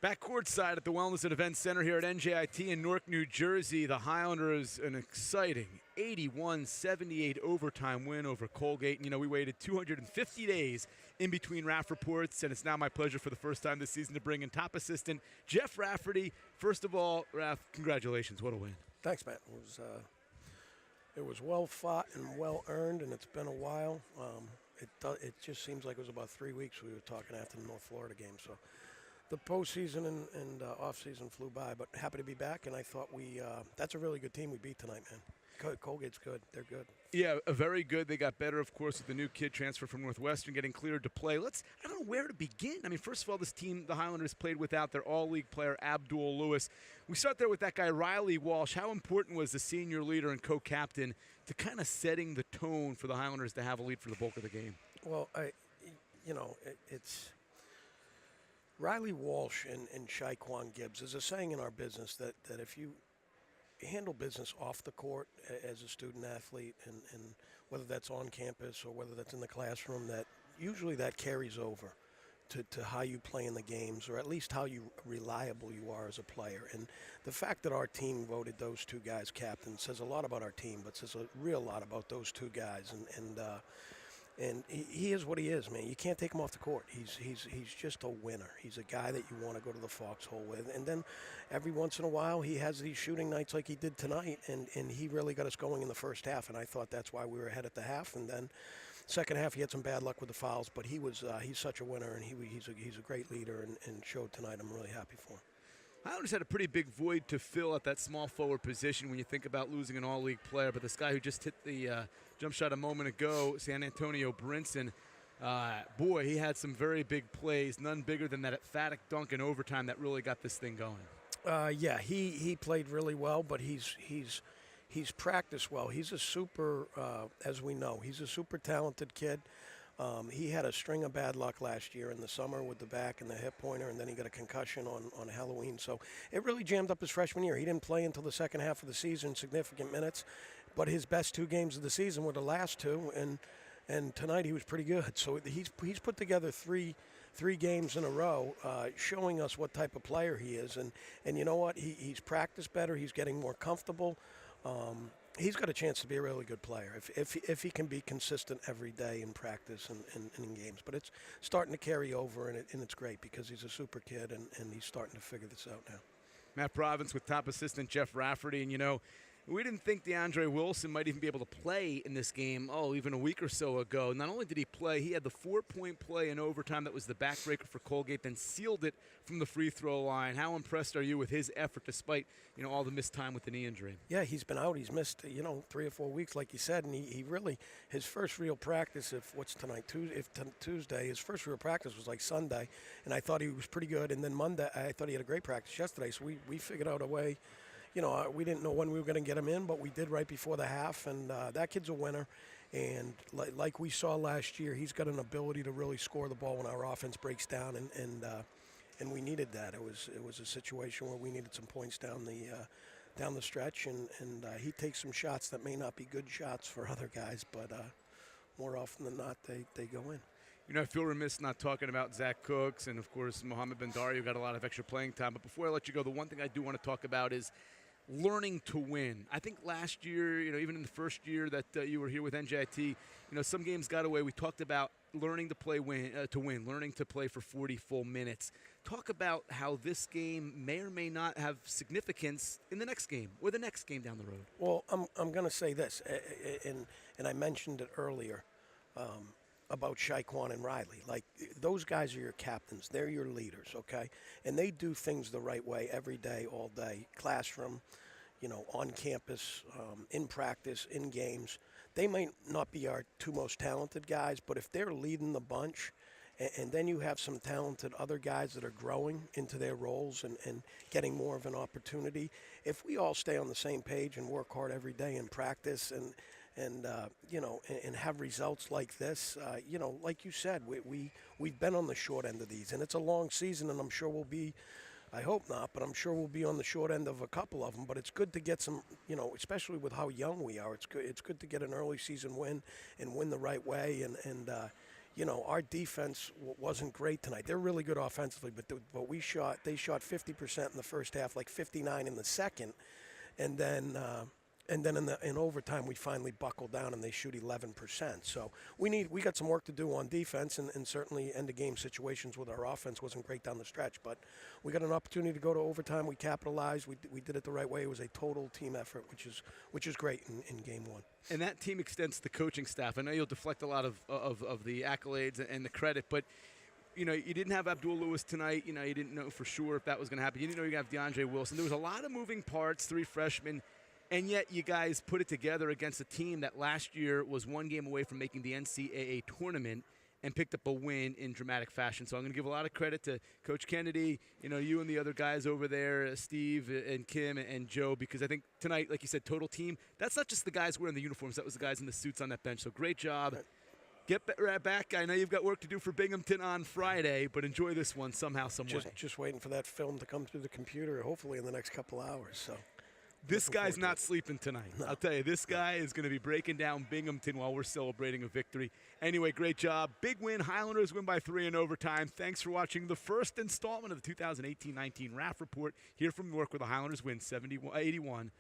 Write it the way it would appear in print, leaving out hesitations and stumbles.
Back courtside at the Wellness and Events Center here at NJIT in Newark, New Jersey. The Highlanders, an exciting 81-78 overtime win over Colgate. And, we waited 250 days in between Raff reports, and it's now my pleasure for the first time this season to bring in top assistant Jeff Rafferty. First of all, Raff, congratulations. What a win. Thanks, Matt. It was well fought and well earned, and it's been a while. It just seems like it was about 3 weeks we were talking after the North Florida game. So the postseason and off-season flew by, but happy to be back, and I thought that's a really good team we beat tonight, man. Colgate's good. They're good. Yeah, very good. They got better, of course, with the new kid transfer from Northwestern getting cleared to play. I don't know where to begin. I mean, first of all, this team, the Highlanders, played without their all-league player, Abdul Lewis. We start there with that guy, Riley Walsh. How important was the senior leader and co-captain to kind of setting the tone for the Highlanders to have a lead for the bulk of the game? Well, it's Riley Walsh and Shaquan Gibbs. There's a saying in our business that if you handle business off the court as a student athlete, and whether that's on campus or whether that's in the classroom, that usually that carries over to how you play in the games, or at least how reliable you are as a player. And the fact that our team voted those two guys captain says a lot about our team, but says a real lot about those two guys. And he is what he is, man. You can't take him off the court. He's just a winner. He's a guy that you want to go to the foxhole with. And then every once in a while he has these shooting nights like he did tonight, and he really got us going in the first half. And I thought that's why we were ahead at the half. And then second half he had some bad luck with the fouls, but he's such a winner, and he's a great leader, and showed tonight. I'm really happy for him. Highlanders had a pretty big void to fill at that small forward position when you think about losing an all-league player. But this guy who just hit the jump shot a moment ago, San Antonio Brinson, boy, he had some very big plays, none bigger than that emphatic dunk in overtime that really got this thing going. Yeah, he played really well, but he's practiced well. He's a super, as we know, he's a super talented kid. He had a string of bad luck last year in the summer with the back and the hip pointer, and then he got a concussion on Halloween. So it really jammed up his freshman year. He didn't play until the second half of the season, significant minutes, but his best 2 games of the season were the last 2, and tonight he was pretty good. So he's put together three games in a row, showing us what type of player he is. And you know what? He's practiced better. He's getting more comfortable. He's got a chance to be a really good player if he can be consistent every day in practice and in games. But it's starting to carry over, and it's great because he's a super kid, and he's starting to figure this out now. Matt Provence with top assistant Jeff Rafferty. And, we didn't think DeAndre Wilson might even be able to play in this game, even a week or so ago. Not only did he play, he had the 4-point play in overtime that was the backbreaker for Colgate, then sealed it from the free throw line. How impressed are you with his effort despite, all the missed time with the knee injury? Yeah, he's been out. He's missed, 3 or 4 weeks, like you said, and he really, his first real practice, Tuesday, his first real practice was like Sunday, and I thought he was pretty good. And then Monday, I thought he had a great practice yesterday, so we figured out a way. We didn't know when we were going to get him in, but we did right before the half, and that kid's a winner. And like we saw last year, he's got an ability to really score the ball when our offense breaks down, and we needed that. It was a situation where we needed some points down the stretch, and he takes some shots that may not be good shots for other guys, but more often than not, they go in. I feel remiss not talking about Zach Cooks and, of course, Mohamed Bendari, who got a lot of extra playing time. But before I let you go, the one thing I do want to talk about is learning to win. I think last year, even in the first year that you were here with NJIT, some games got away. We talked about learning to play to win, learning to play for 40 full minutes. Talk about how this game may or may not have significance in the next game or the next game down the road. Well, I'm going to say this, and I mentioned it earlier, about Shaquan and Riley. Like, those guys are your captains. They're your leaders, okay? And they do things the right way every day, all day, classroom, on campus, in practice, in games. They might not be our 2 most talented guys, but if they're leading the bunch, and then you have some talented other guys that are growing into their roles and getting more of an opportunity, if we all stay on the same page and work hard every day in practice and have results like this, like you said, we've been on the short end of these, and it's a long season, and I'm sure we'll be, I hope not, but I'm sure we'll be on the short end of a couple of them. But it's good to get some, especially with how young we are. It's good to get an early season win and win the right way, and our defense wasn't great tonight. They're really good offensively, but they shot 50% in the first half, like 59 in the second, and then in overtime we finally buckled down and they shoot 11%. So we got some work to do on defense, and certainly end of game situations with our offense wasn't great down the stretch. But we got an opportunity to go to overtime. We capitalized. We did it the right way. It was a total team effort, which is great in game one. And that team extends to the coaching staff. I know you'll deflect a lot of the accolades and the credit, but you didn't have Abdul Lewis tonight. You didn't know for sure if that was going to happen. You didn't know you were going to have DeAndre Wilson. There was a lot of moving parts, 3 freshmen, and yet you guys put it together against a team that last year was 1 game away from making the NCAA tournament and picked up a win in dramatic fashion. So I'm going to give a lot of credit to Coach Kennedy, you and the other guys over there, Steve and Kim and Joe, because I think tonight, like you said, total team, that's not just the guys wearing the uniforms. That was the guys in the suits on that bench. So great job. Get right back. I know you've got work to do for Binghamton on Friday, but enjoy this one somehow, some way. Just waiting for that film to come through the computer, hopefully in the next couple hours. So. This guy's not sleeping tonight. No. I'll tell you, this guy is going to be breaking down Binghamton while we're celebrating a victory. Anyway, great job. Big win. Highlanders win by 3 in overtime. Thanks for watching the first installment of the 2018-19 Raff Report. Here from Newark, where the Highlanders win 81-78.